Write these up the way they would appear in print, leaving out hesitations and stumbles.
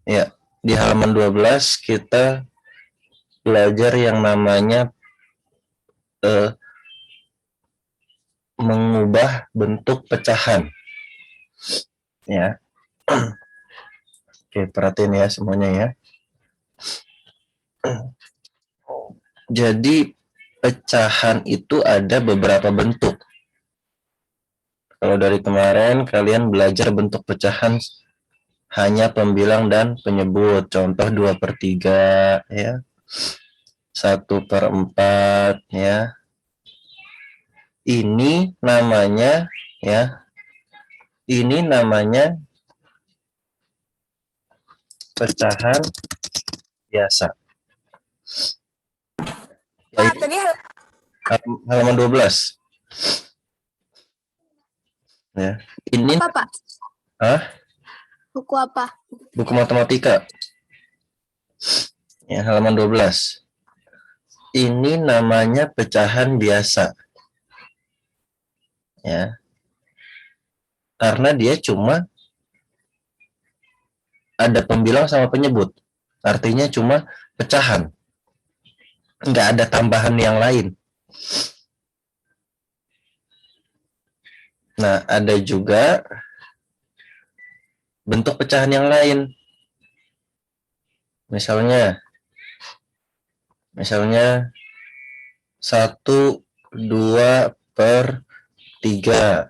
Ya, di halaman 12 kita belajar yang namanya mengubah bentuk pecahan. Ya. Oke, perhatiin ya semuanya ya. Jadi pecahan itu ada beberapa bentuk. Kalau dari kemarin kalian belajar bentuk pecahan hanya pembilang dan penyebut. Contoh 2/3 ya. 1/4 ya. Ini namanya ya. Ini namanya pecahan biasa. Pak, tadi Halaman 12. Ya. Ini apa, Pak? Buku apa? Buku matematika. Ya, halaman 12. Ini namanya pecahan biasa. Ya. Karena dia cuma ada pembilang sama penyebut. Artinya cuma pecahan. Nggak ada tambahan yang lain. Nah, ada juga bentuk pecahan yang lain. Misalnya 1/2/3.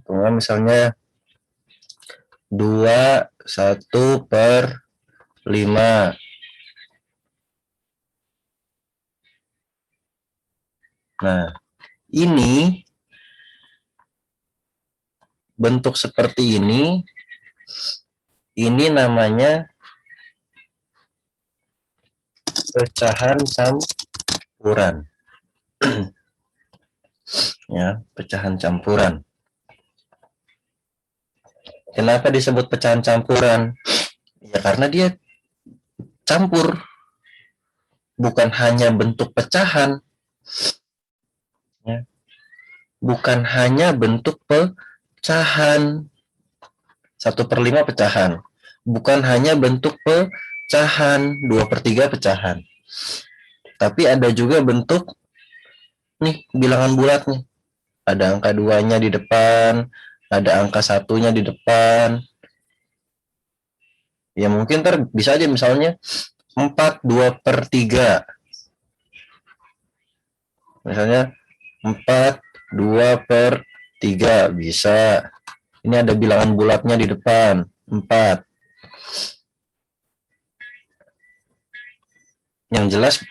Kemudian misalnya 1/5. Nah, ini bentuk seperti ini namanya pecahan campuran. Ya, pecahan campuran. Kenapa disebut pecahan campuran? Ya karena dia campur, bukan hanya bentuk pecahan, ya. Bukan hanya bentuk pecahan, 1/5 pecahan, bukan hanya bentuk pecahan, 2/3 pecahan, tapi ada juga bentuk nih bilangan bulatnya, ada angka 2-nya di depan, ada angka 1-nya di depan. Ya mungkin bisa aja misalnya 4/2/3. Misalnya 4/2/3 bisa. Ini ada bilangan bulatnya di depan, 4. Yang jelas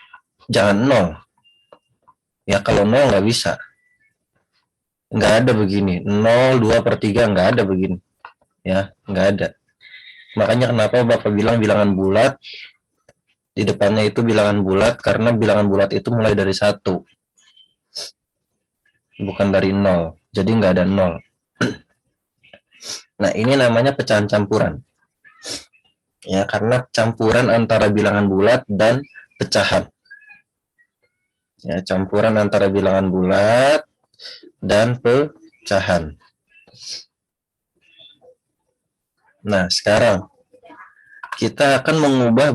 jangan 0. Ya kalau 0 nggak bisa. Nggak ada begini. 0/2/3 nggak ada begini. Ya, nggak ada. Makanya kenapa Bapak bilang bilangan bulat, di depannya itu bilangan bulat, karena bilangan bulat itu mulai dari 1. Bukan dari 0. Jadi nggak ada 0. Nah, ini namanya pecahan campuran. Ya, karena campuran antara bilangan bulat dan pecahan. Ya, campuran antara bilangan bulat dan pecahan. Nah, sekarang kita akan mengubah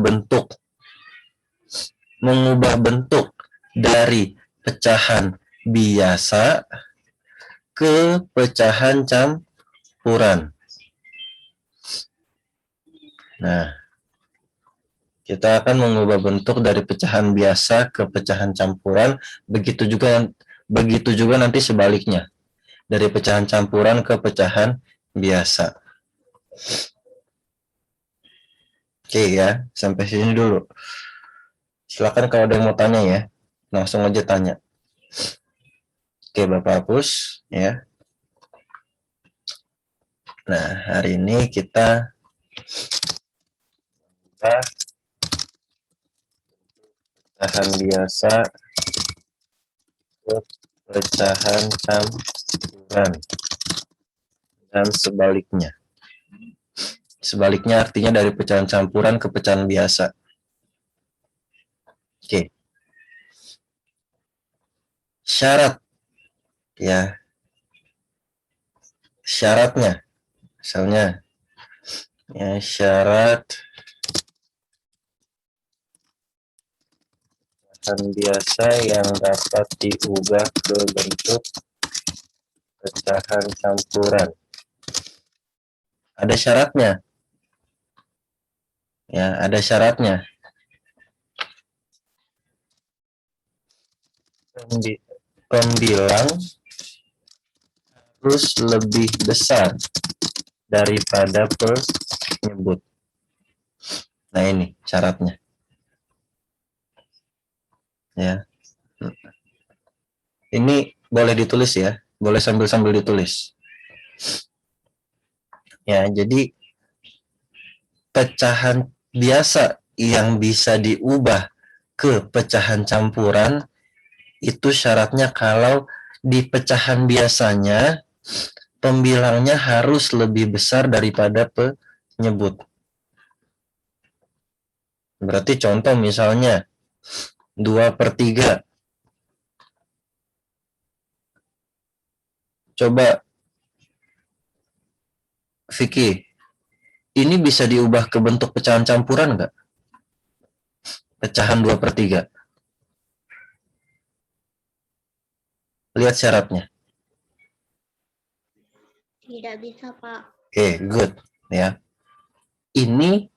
bentuk dari pecahan biasa ke pecahan campuran. Nah, kita akan mengubah bentuk dari pecahan biasa ke pecahan campuran, begitu juga nanti sebaliknya, dari pecahan campuran ke pecahan biasa. Oke ya, sampai sini dulu. Silakan kalau ada yang mau tanya ya, langsung aja tanya. Oke, Bapak hapus ya. Nah, hari ini kita pecahan biasa ke pecahan campuran dan sebaliknya. Sebaliknya artinya dari pecahan campuran ke pecahan biasa. Oke. Syarat ya. Syaratnya misalnya Ya, syarat pecahan biasa yang dapat diubah ke bentuk pecahan campuran. Ada syaratnya. Ya, ada syaratnya. Pembilang harus lebih besar daripada penyebut. Nah, ini syaratnya. Ya. Ini boleh ditulis ya. Boleh sambil-sambil ditulis. Ya, jadi pecahan biasa yang bisa diubah ke pecahan campuran itu syaratnya kalau di pecahan biasanya pembilangnya harus lebih besar daripada penyebut. Berarti contoh misalnya 2/3. Coba Vicky, ini bisa diubah ke bentuk pecahan campuran nggak? Pecahan 2/3. Lihat syaratnya. Tidak bisa, Pak. Oke, good. Ya. Ini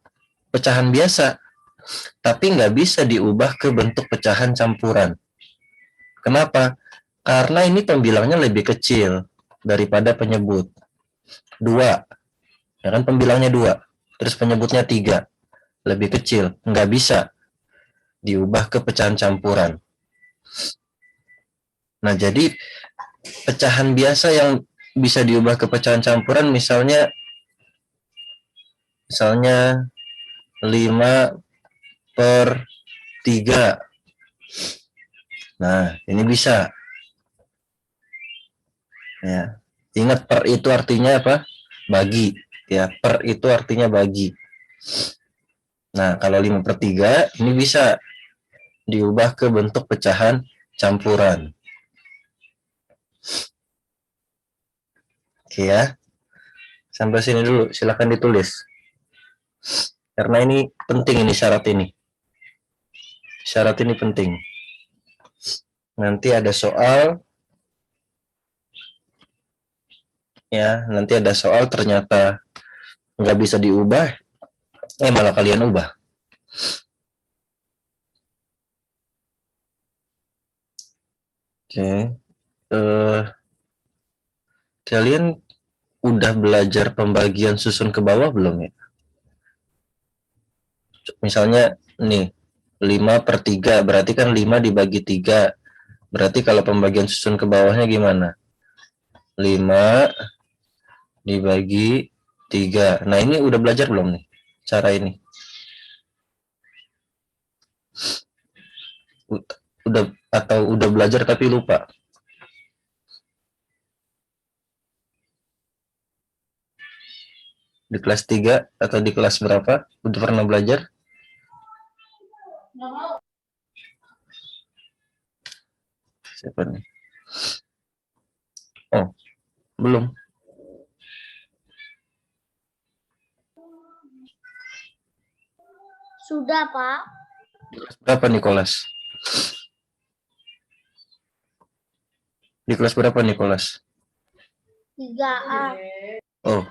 pecahan biasa, tapi nggak bisa diubah ke bentuk pecahan campuran. Kenapa? Karena ini pembilangnya lebih kecil daripada penyebut. 2. Ya kan pembilangnya 2. Terus penyebutnya 3. Lebih kecil. Nggak bisa diubah ke pecahan campuran. Nah, jadi pecahan biasa yang bisa diubah ke pecahan campuran misalnya 5/3. Nah, ini bisa. Ya. Ingat per itu artinya apa? Bagi. Ya, per itu artinya bagi. Nah, kalau 5/3 ini bisa diubah ke bentuk pecahan campuran. Oke ya. Sampai sini dulu, silakan ditulis. Karena ini penting ini syarat ini. Syarat ini penting. Nanti ada soal ya, nanti ada soal ternyata nggak bisa diubah, malah kalian ubah. Oke. Kalian udah belajar pembagian susun ke bawah belum ya? Misalnya nih 5/3 berarti kan 5 dibagi 3. Berarti kalau pembagian susun ke bawahnya gimana? 5 dibagi 3. Nah, ini udah belajar belum nih cara ini? Udah atau udah belajar tapi lupa? Di kelas 3 atau di kelas berapa? Udah pernah belajar? Siapa nih? Oh, belum. Sudah, Pak. Berapa Nicholas? Di kelas berapa Nicholas? 3A. Oh,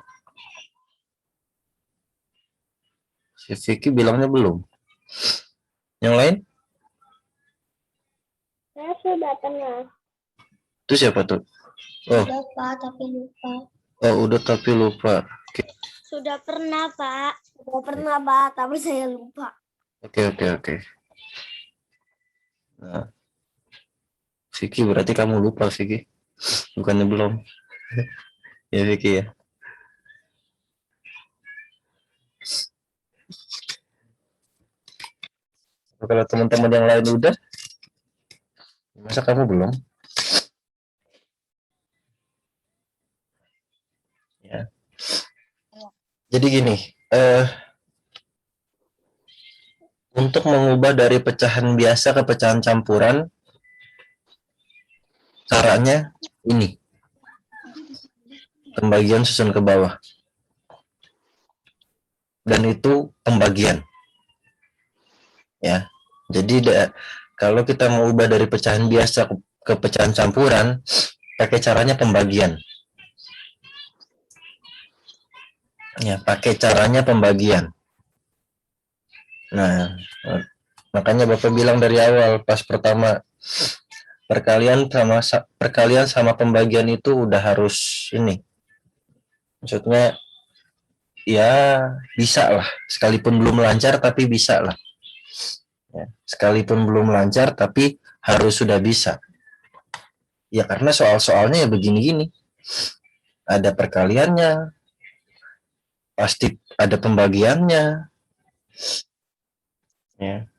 si Vicky bilangnya belum. Yang lain? Saya sudah pernah. Itu siapa tuh? Oh, Sudah, Pak, tapi lupa. oh udah tapi lupa. Oke, Sudah pernah, Pak. Sudah pernah, Pak, tapi saya lupa. oke. Nah, Vicky berarti kamu lupa Vicky. Bukannya belum. Ya Vicky ya. Kalau teman-teman yang lain udah, masa kamu belum? Ya. Jadi gini, untuk mengubah dari pecahan biasa ke pecahan campuran, caranya ini, pembagian susun ke bawah. dan itu pembagian. Ya, jadi kalau kita mau ubah dari pecahan biasa ke pecahan campuran, pakai caranya pembagian. Ya, pakai caranya pembagian. Nah, makanya Bapak bilang dari awal pas pertama perkalian sama pembagian itu udah harus ini. Maksudnya ya bisa lah, sekalipun belum lancar tapi bisa lah. Ya, sekalipun belum lancar tapi harus sudah bisa. Ya karena soal-soalnya ya begini-gini. Ada perkaliannya, pasti ada pembagiannya. Ya.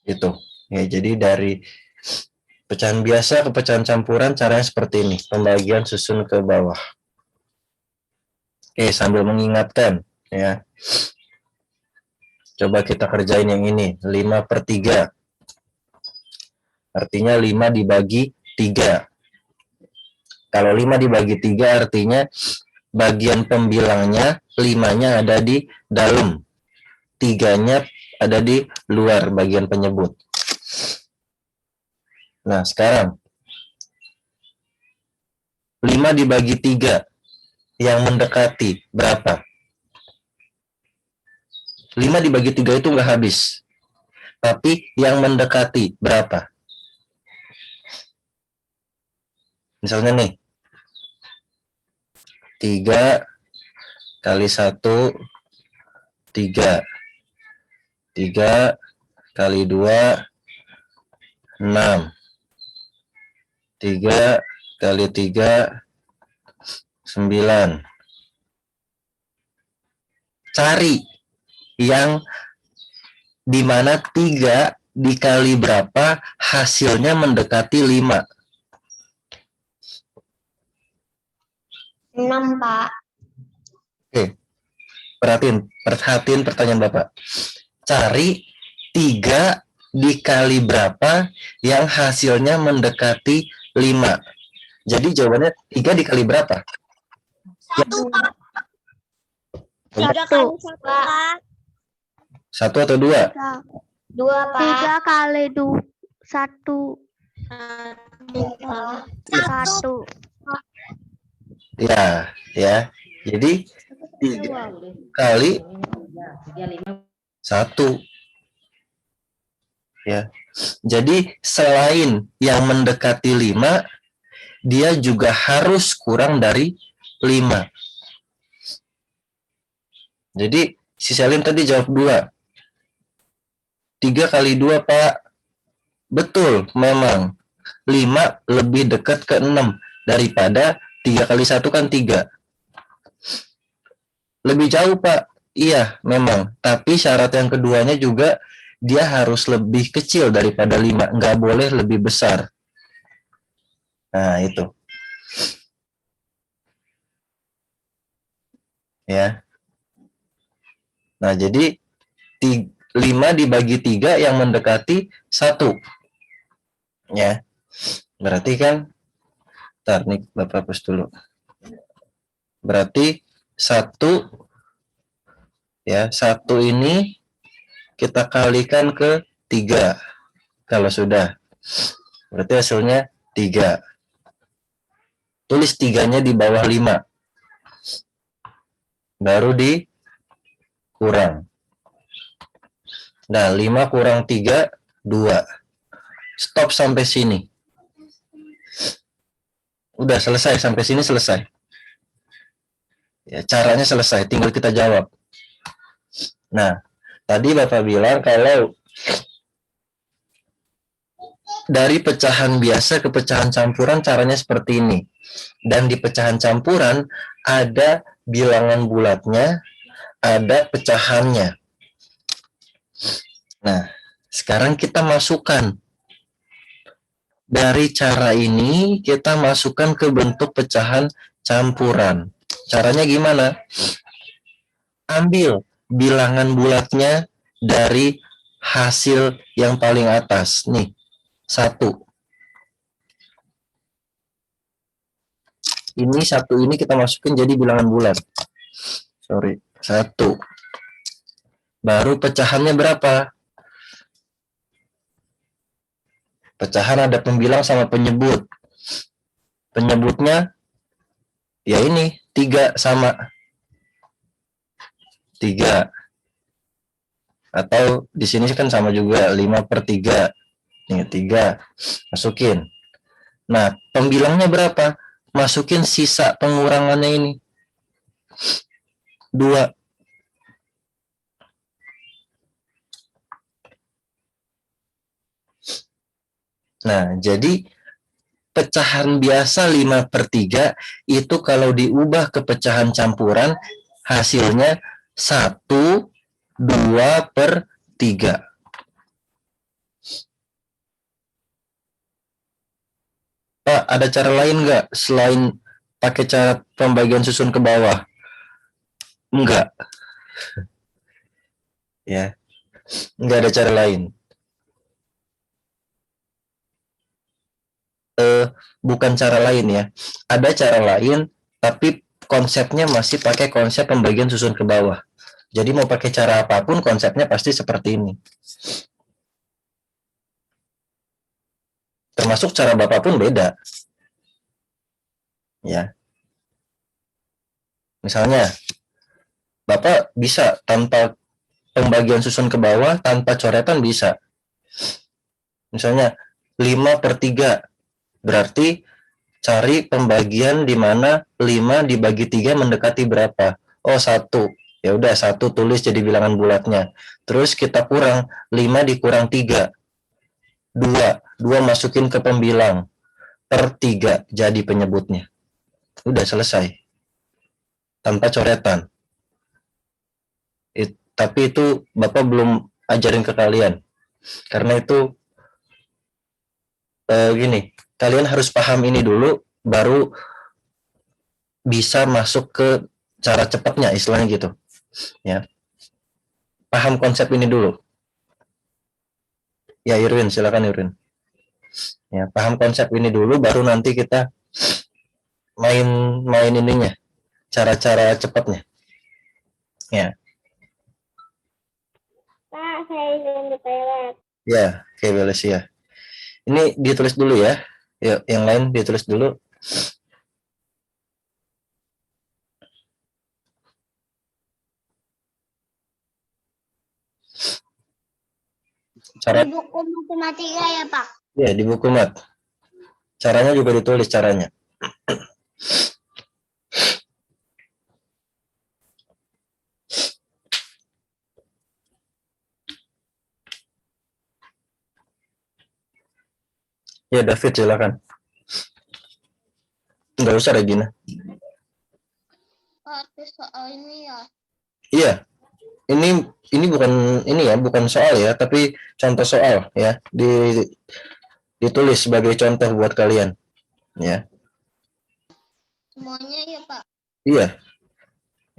Itu. Ya, jadi dari pecahan biasa ke pecahan campuran caranya seperti ini. Pembagian susun ke bawah. Oke, sambil mengingatkan ya. Coba kita kerjain yang ini, 5/3. Artinya 5 dibagi 3. Kalau 5 dibagi 3 artinya bagian pembilangnya 5-nya ada di dalam, 3-nya ada di luar bagian penyebut. Nah, sekarang 5 dibagi 3 yang mendekati berapa? 5 dibagi 3 itu nggak habis. Tapi yang mendekati berapa? Misalnya nih, 3 kali 1, 3. 3 kali 2, 6. 3 kali 3, 9. Cari yang dimana 3 dikali berapa hasilnya mendekati 5. 6, Pak. Oke, perhatiin pertanyaan Bapak. Cari 3 dikali berapa yang hasilnya mendekati 5. Jadi jawabannya 3 dikali berapa? 1, Pak. 3 kali 1, Pak. 1 atau 2? 2, Pak. 3 kali 1. 1. Ya, ya. Jadi 3 kali 1. Ya. Jadi selain yang mendekati 5, dia juga harus kurang dari 5. Jadi si Salim tadi jawab 2. 3 kali 2, Pak. Betul, memang. 5 lebih dekat ke 6 daripada 3 kali 1 kan 3. Lebih jauh, Pak. Iya, memang. Tapi syarat yang keduanya juga dia harus lebih kecil daripada 5. Nggak boleh lebih besar. Nah, itu. Ya. Nah, jadi 5 dibagi 3 yang mendekati 1. Ya. Berarti kan, ntar nih Bapak hapus dulu. Berarti 1, ya, 1 ini kita kalikan ke 3. Kalau sudah. Berarti hasilnya 3. Tulis 3-nya di bawah 5. Baru dikurang. Nah, 5 kurang 3, 2. Stop sampai sini. Udah selesai, sampai sini selesai. Ya, caranya selesai, tinggal kita jawab. Nah, tadi Bapak bilang kalau dari pecahan biasa ke pecahan campuran caranya seperti ini. Dan di pecahan campuran ada bilangan bulatnya, ada pecahannya. Nah, sekarang kita masukkan. Dari cara ini kita masukkan ke bentuk pecahan campuran. Caranya gimana? Ambil bilangan bulatnya dari hasil yang paling atas. Nih, 1. Ini 1 ini kita masukin jadi bilangan bulat. Sorry, 1. Baru pecahannya berapa? Pecahan ada pembilang sama penyebut. Penyebutnya ya ini 3 sama 3. Atau di sini kan sama juga 5/3. Ini 3. Masukin. Nah, pembilangnya berapa? Masukin sisa pengurangannya ini. 2. Nah, jadi pecahan biasa 5/3 itu kalau diubah ke pecahan campuran hasilnya 1/2/3. Pak, ada cara lain nggak selain pakai cara pembagian susun ke bawah? Enggak, ya. Enggak ada cara lain. Bukan cara lain ya. Ada cara lain, tapi konsepnya masih pakai konsep pembagian susun ke bawah. Jadi mau pakai cara apapun, konsepnya pasti seperti ini. Termasuk cara Bapak pun beda. Ya. Misalnya, Bapak bisa tanpa pembagian susun ke bawah, tanpa coretan bisa. Misalnya, 5/3. Berarti cari pembagian di mana 5 dibagi 3 mendekati berapa? Oh, 1. Ya udah 1 tulis jadi bilangan bulatnya. Terus kita kurang 5 dikurang 3. 2. 2 masukin ke pembilang. Per 3 jadi penyebutnya. Udah selesai. Tanpa coretan. Tapi itu Bapak belum ajarin ke kalian. Karena itu gini, kalian harus paham ini dulu baru bisa masuk ke cara cepatnya, istilahnya gitu. Ya. Paham konsep ini dulu. Ya, Irwin, silakan Irwin. Ya, paham konsep ini dulu baru nanti kita main ininya, cara-cara cepatnya. Ya. Pak, saya ingin di toilet. Ya, oke, beres ya. Ini ditulis dulu ya. Yuk, yang lain ditulis dulu. Cara Di buku matematika ya, Pak? ya di buku mat. Caranya juga ditulis caranya. Ya, David silakan. Enggak usah Regina. Pak, soal ini ya. Iya. Ini bukan ini ya, bukan soal ya, tapi contoh soal ya. Ditulis sebagai contoh buat kalian ya. Semuanya ya, Pak. Iya.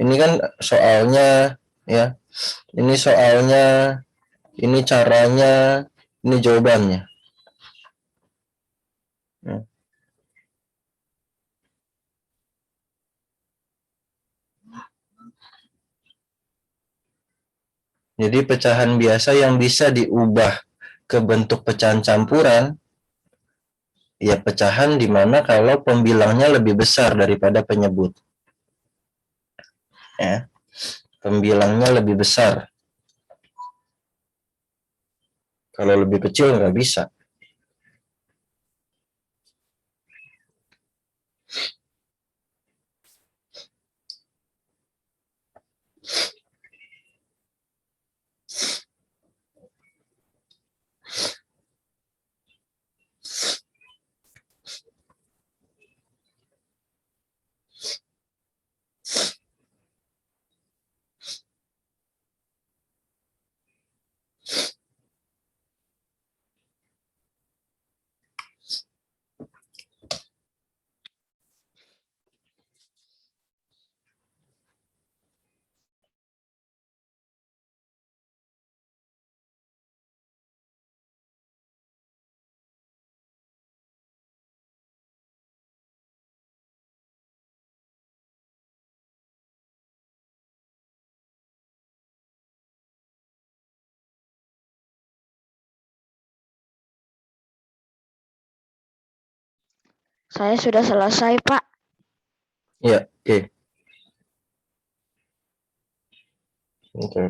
Ini kan soalnya ya. Ini soalnya, ini caranya, ini jawabannya. Ya. Jadi pecahan biasa yang bisa diubah ke bentuk pecahan campuran, ya pecahan di mana kalau pembilangnya lebih besar daripada penyebut. Ya, pembilangnya lebih besar. Kalau lebih kecil nggak bisa. Saya sudah selesai, Pak. Ya, oke. Oke.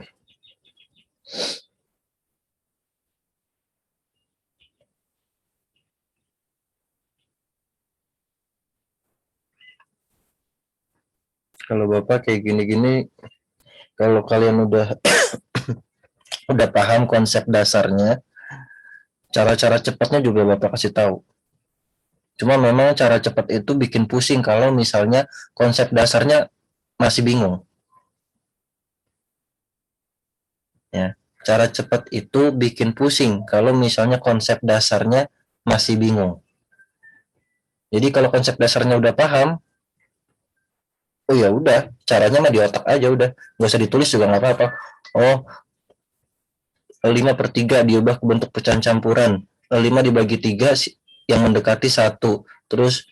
Kalau Bapak kayak gini-gini, kalau kalian udah udah paham konsep dasarnya, cara-cara cepatnya juga Bapak kasih tahu. Cuma memang cara cepat itu bikin pusing kalau misalnya konsep dasarnya masih bingung. Ya, cara cepat itu bikin pusing kalau misalnya konsep dasarnya masih bingung. Jadi kalau konsep dasarnya udah paham, oh ya udah, caranya mah di otak aja udah, nggak usah ditulis juga nggak apa-apa. Oh, 5/3 diubah ke bentuk pecahan campuran. 5 dibagi 3 yang mendekati 1. Terus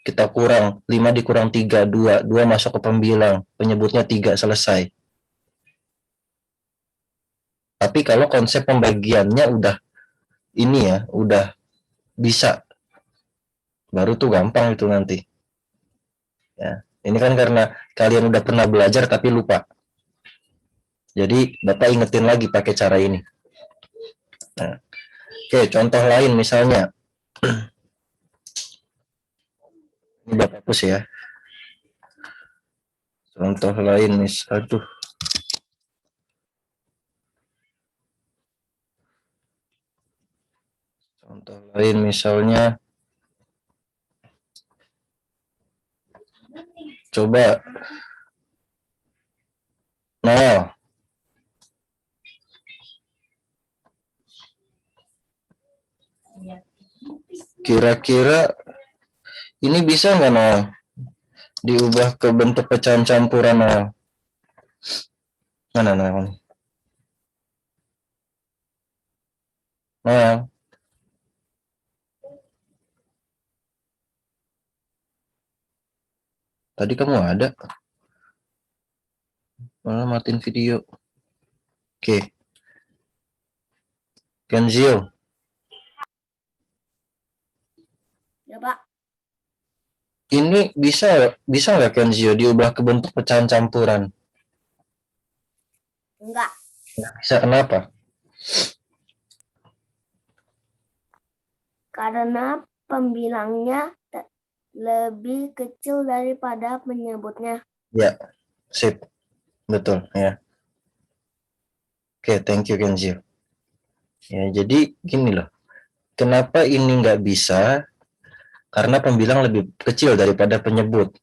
kita kurang 5 dikurang 3, 2 masuk ke pembilang, penyebutnya 3, selesai. Tapi kalau konsep pembagiannya udah ini ya, udah bisa, baru tuh gampang itu nanti. Ya, ini kan karena kalian udah pernah belajar tapi lupa. Jadi Bapak ingetin lagi pakai cara ini. Nah, oke, contoh lain misalnya. Ini Bapak hapus ya. Contoh lain aduh. Contoh lain misalnya, coba nol. Kira-kira ini bisa nggak nol diubah ke bentuk pecahan campuran nol? Mana nol? Nol. Tadi kamu ada. Malah matiin video. Oke. Kenzio. Ya, Pak. Ini bisa nggak Kenzio diubah ke bentuk pecahan campuran? Enggak. Nggak bisa, kenapa? Karena pembilangnya lebih kecil daripada penyebutnya. Ya, sip. Betul, ya. Oke, thank you Kenzio. Ya, jadi gini loh. Kenapa ini nggak bisa? Karena pembilang lebih kecil daripada penyebut.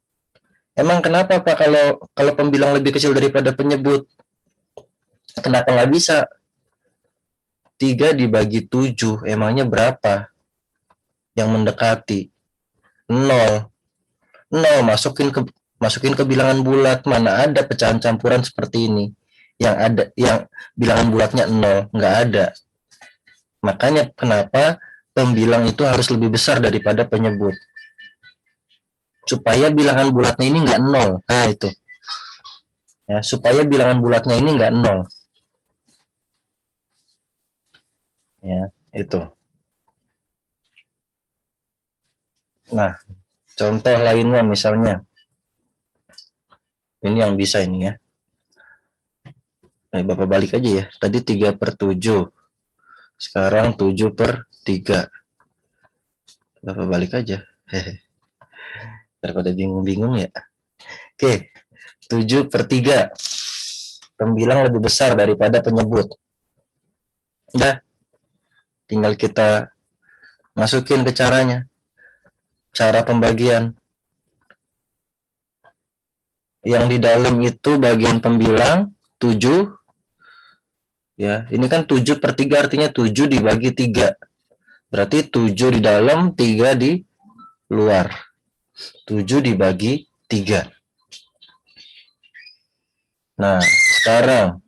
Emang kenapa Pak kalau pembilang lebih kecil daripada penyebut? Kenapa nggak bisa? 3 dibagi 7, emangnya berapa yang mendekati? 0. 0, masukin ke bilangan bulat. Mana ada pecahan campuran seperti ini. Yang bilangan bulatnya 0, nggak ada. Makanya kenapa pembilang itu harus lebih besar daripada penyebut. Supaya bilangan bulatnya ini nggak 0. Nah, itu. Ya, supaya bilangan bulatnya ini nggak 0. Ya, itu. Nah, contoh lainnya misalnya. Ini yang bisa ini ya. Nah, Bapak balik aja ya. Tadi 3/7. Sekarang 7/3. Bapak balik aja. Daripada bingung-bingung ya. Oke, 7/3. Pembilang lebih besar daripada penyebut. Udah, tinggal kita masukin ke caranya. Cara pembagian. Yang di dalam itu bagian pembilang 7. Ya, ini kan 7/3 artinya 7 dibagi 3. Berarti 7 di dalam, 3 di luar. 7 dibagi 3. Nah, sekarang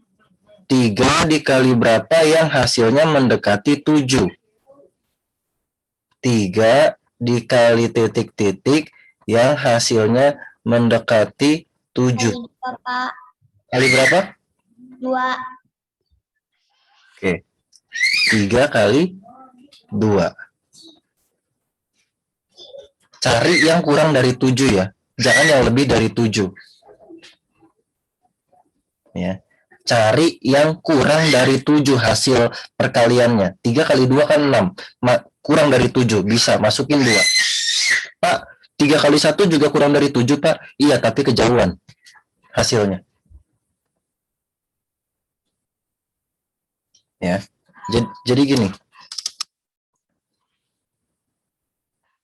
3 dikali berapa yang hasilnya mendekati 7? 3 dikali titik-titik yang hasilnya mendekati 7. Pak. Kali berapa? 2. Oke. 3 kali 2. Cari yang kurang dari 7 ya. Jangan yang lebih dari 7. Ya. Cari yang kurang dari 7 hasil perkaliannya. 3 kali 2 kan 6. Kurang dari 7. Bisa, masukin 2. Pak, 3 kali 1 juga kurang dari 7, Pak. Iya, tapi kejauhan hasilnya. Ya. Jadi gini.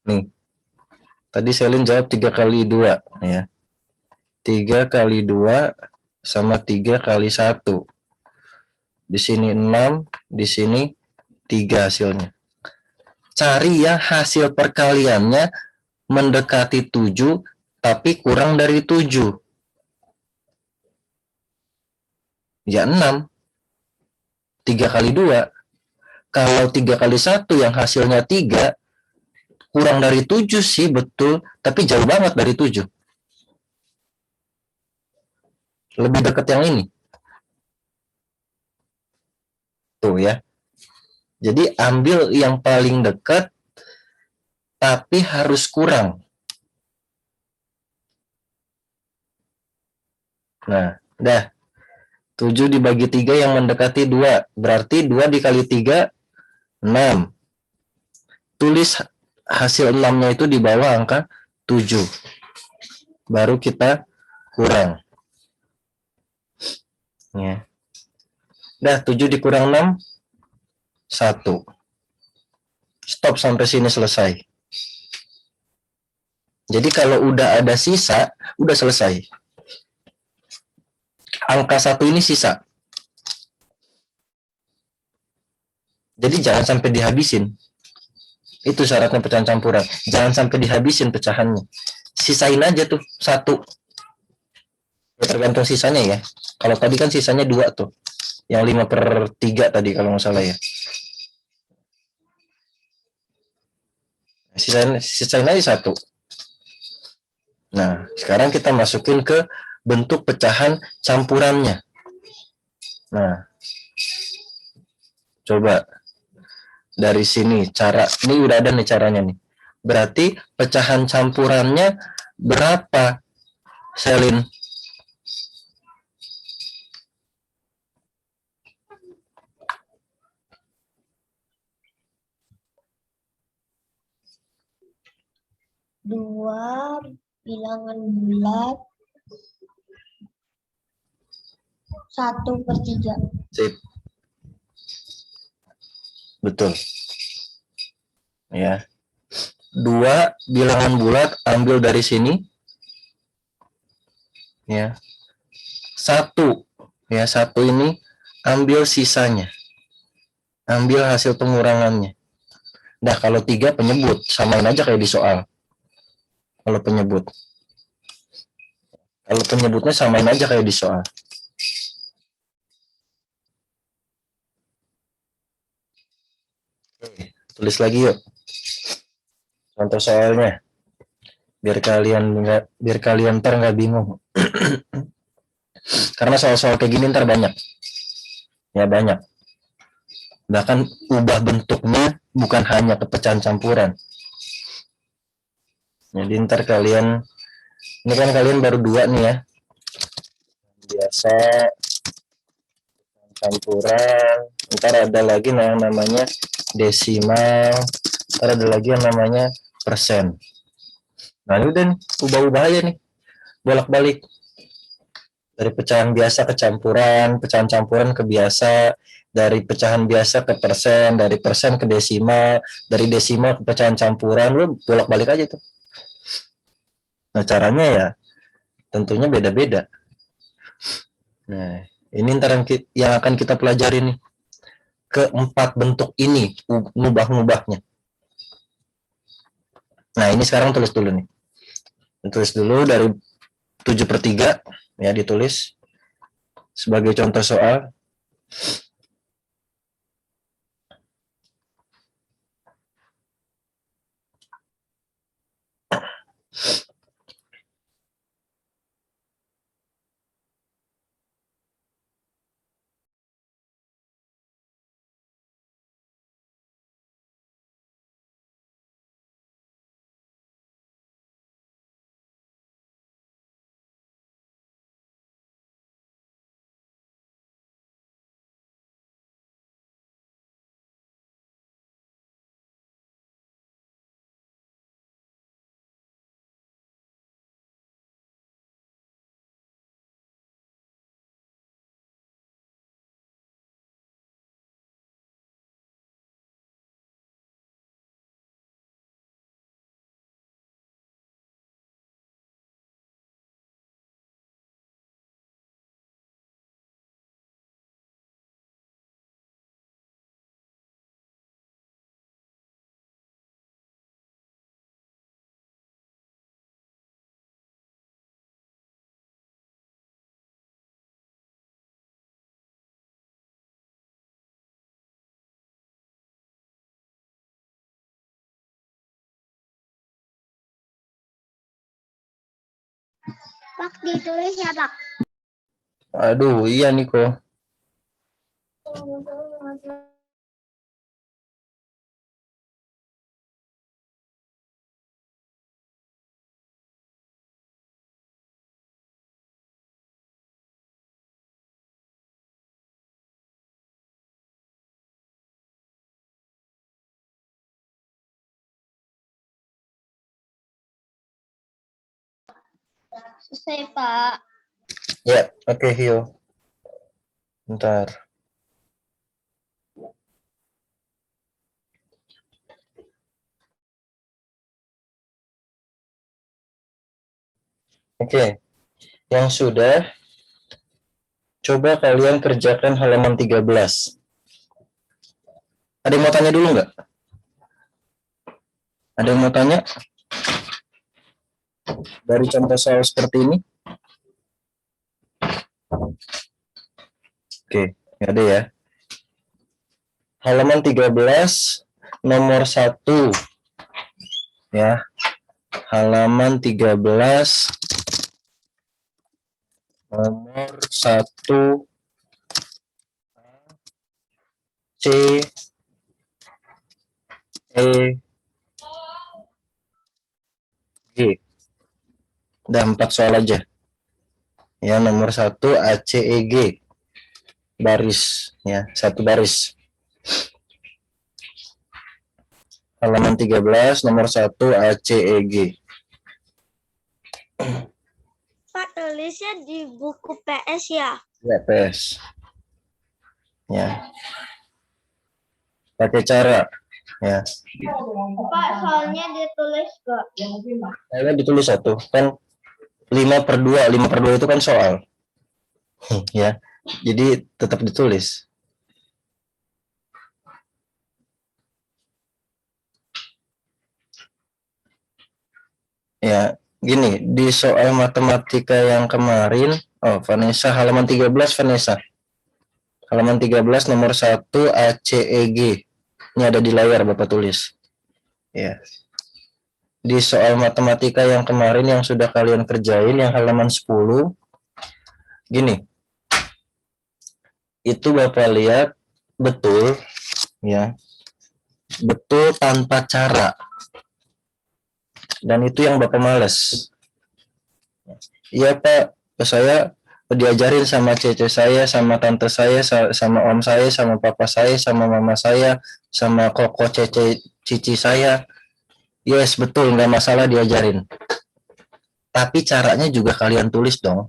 Nih. Tadi Selin jawab 3 kali 2. Ya. 3 kali 2 sama 3 kali 1. Di sini 6, di sini 3 hasilnya. Cari yang hasil perkaliannya mendekati 7, tapi kurang dari 7. Ya 6. 3 kali 2. Kalau 3 kali 1 yang hasilnya 3, kurang dari 7 sih, betul. Tapi jauh banget dari 7. Lebih dekat yang ini. Tuh ya. Jadi ambil yang paling dekat, tapi harus kurang. Nah, dah. 7 dibagi 3 yang mendekati 2. Berarti 2 dikali 3, 6. Tulis hasil 6-nya itu di bawah angka 7. Baru kita kurang. Ya. Dah, 7 dikurang 6, 1. Stop sampai sini selesai. Jadi kalau udah ada sisa, udah selesai. Angka 1 ini sisa. Jadi jangan sampai dihabisin. Itu syaratnya pecahan campuran. Jangan sampai dihabisin pecahannya. Sisain aja tuh 1. Tergantung sisanya ya. Kalau tadi kan sisanya 2 tuh. Yang 5/3 tadi kalau nggak salah ya. Sisain aja 1. Nah, sekarang kita masukin ke bentuk pecahan campurannya. Nah, coba dari sini ini udah ada nih caranya nih. Berarti pecahan campurannya berapa, Selin? Dua bilangan bulat 1/3. Sip. Betul. Ya. 2 bilangan bulat ambil dari sini. Ya. 1. Ya, 1 ini ambil sisanya. Ambil hasil pengurangannya. Nah, kalau 3 penyebut, samain aja kayak di soal. Kalau penyebut. Kalau penyebutnya samain aja kayak di soal. Oke, tulis lagi yuk. Contoh soalnya. Biar kalian ntar nggak bingung. Karena soal-soal kayak gini ntar banyak. Ya banyak. Bahkan ubah bentuknya bukan hanya pecahan campuran. Jadi ntar kalian, ini kan kalian baru 2 nih ya. Biasa, campuran, ntar ada lagi yang namanya desimal, ntar ada lagi yang namanya persen. Nah ini udah nih, ubah-ubah aja nih, bolak-balik. Dari pecahan biasa ke campuran, pecahan campuran ke biasa, dari pecahan biasa ke persen, dari persen ke desimal, dari desimal ke pecahan campuran, lu bolak-balik aja tuh. Nah caranya ya tentunya beda-beda. Nah ini ntar yang akan kita pelajari nih, keempat bentuk ini, ngubah-ngubahnya. Nah ini sekarang tulis dulu nih. Tulis dulu dari 7/3 ya, ditulis sebagai contoh soal. Pak, ditulis ya, Pak. Aduh, iya Niko. Selesai, Pak. Ya, oke, Hio. Bentar. Oke, yang sudah, coba kalian kerjakan halaman 13. Ada yang mau tanya dulu nggak? Ada yang mau tanya? Dari contoh soal seperti ini? Oke, nggak ada ya. Halaman 13, nomor 1. Ya, halaman 13, nomor 1, C, E, G. Udah 4 soal aja. Ya, nomor 1 A, C, E, G. Baris, ya, 1 baris. Halaman 13, nomor 1 A, C, E, G. Pak, tulisnya di buku PS ya? Ya, PS. Ya. Pakai cara, ya. Pak, soalnya ditulis kok. Saya ditulis 1. Kan 5/2. 5/2 itu kan soal. Ya. Jadi tetap ditulis. Ya, gini, di soal matematika yang kemarin, Vanessa, halaman 13, Vanessa. Halaman 13, nomor 1, A, C, E, G. Ini ada di layar, Bapak tulis. Ya. Di soal matematika yang kemarin yang sudah kalian kerjain, yang halaman 10, gini, itu Bapak lihat betul, ya, betul tanpa cara. Dan itu yang Bapak males. Iya Pak, saya diajarin sama cece saya, sama tante saya, sama om saya, sama papa saya, sama mama saya, sama koko cece cici saya. Yes, betul, nggak masalah diajarin. Tapi caranya juga kalian tulis dong.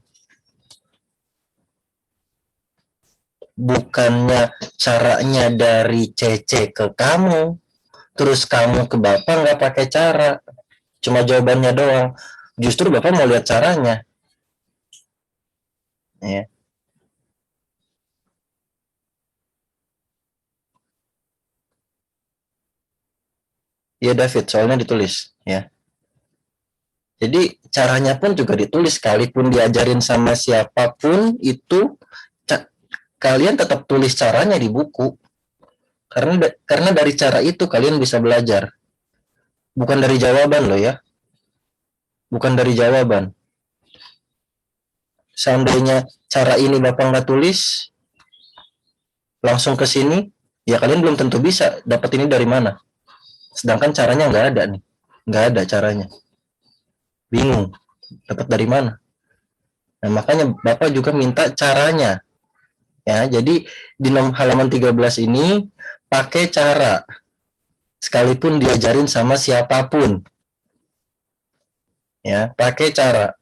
Bukannya caranya dari cece ke kamu, terus kamu ke bapak nggak pakai cara, cuma jawabannya doang. Justru bapak mau lihat caranya. Ya. Ya David, soalnya ditulis ya. Jadi caranya pun juga ditulis, sekalipun diajarin sama siapapun itu kalian tetap tulis caranya di buku. Karena dari cara itu kalian bisa belajar. Bukan dari jawaban loh ya. Bukan dari jawaban. Seandainya cara ini Bapak nggak tulis, langsung ke sini, ya kalian belum tentu bisa dapat ini dari mana. Sedangkan caranya nggak ada nih. Nggak ada caranya. Bingung. Dapat dari mana. Nah, makanya Bapak juga minta caranya. Ya, jadi di halaman 13 ini pakai cara. Sekalipun diajarin sama siapapun. Ya, pakai cara.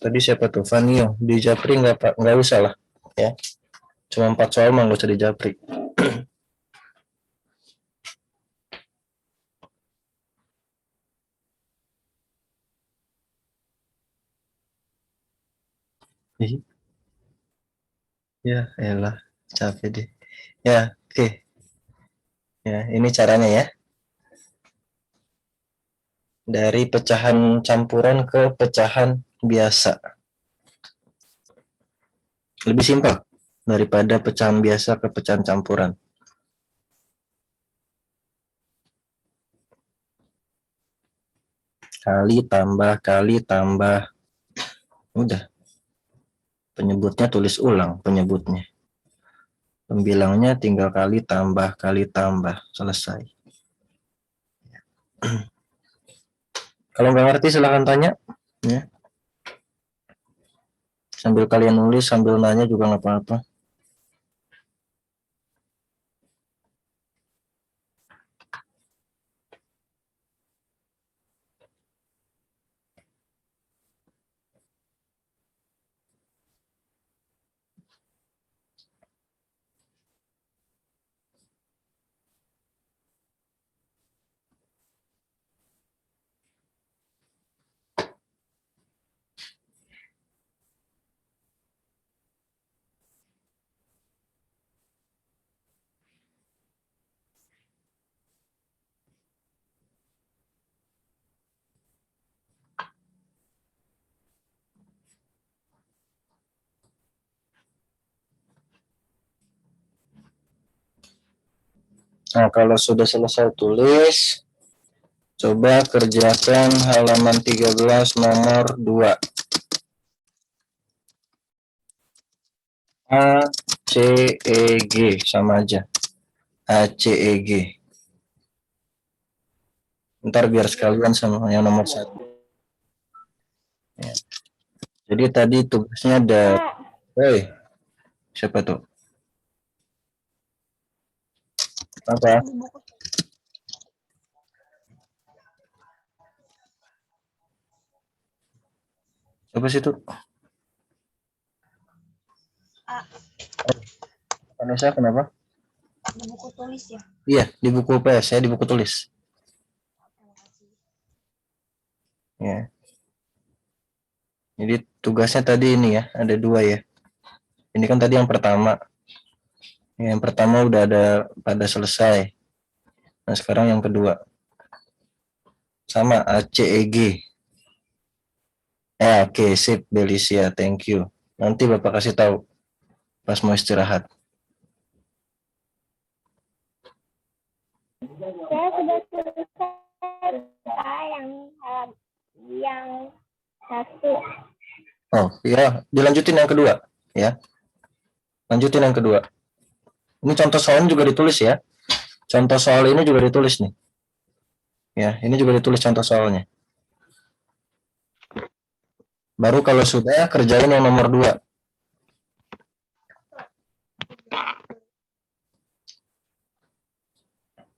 Tadi siapa tuh? Vanio. Di Japri nggak usah lah. Ya. Cuma 4 soal mah nggak usah di Japri. Ya, elah. Capek deh. Ya, oke. Ya, ini caranya ya. Dari pecahan campuran ke pecahan biasa. Lebih simpel daripada pecahan biasa ke pecahan campuran. kali tambah. Udah. Penyebutnya tulis ulang penyebutnya. Pembilangnya tinggal kali tambah. Selesai. Kalau nggak ngerti silahkan tanya. Ya. Sambil kalian nulis, sambil nanya juga nggak apa-apa. Nah, kalau sudah selesai tulis, coba kerjakan halaman 13 nomor 2. A, C, E, G. Sama aja. A, C, E, G. Ntar biar sekalian sama yang nomor 1. Ya. Jadi tadi tugasnya ada... Hei, siapa tuh? Apa? Siapa sih itu? Vanessa, kenapa? Di buku tulis ya. Iya, di buku PS, ya di buku tulis. Ya. Jadi tugasnya tadi ini ya, ada 2 ya. Ini kan tadi yang pertama. Yang pertama udah ada pada selesai. Nah, sekarang yang kedua. Sama ACEG. Oke, sip, Belisia, thank you. Nanti Bapak kasih tahu pas mau istirahat. Saya sudah selesai yang satu. Oh, iya, dilanjutin yang kedua, ya. Lanjutin yang kedua. Ini contoh soalnya juga ditulis ya. Contoh soal ini juga ditulis nih. Ya, ini juga ditulis contoh soalnya. Baru kalau sudah, kerjain yang nomor 2.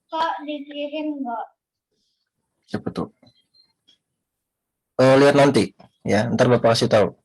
Kok dikirim nggak? Siapa tuh? Lihat nanti, ya. Ntar Bapak kasih tahu.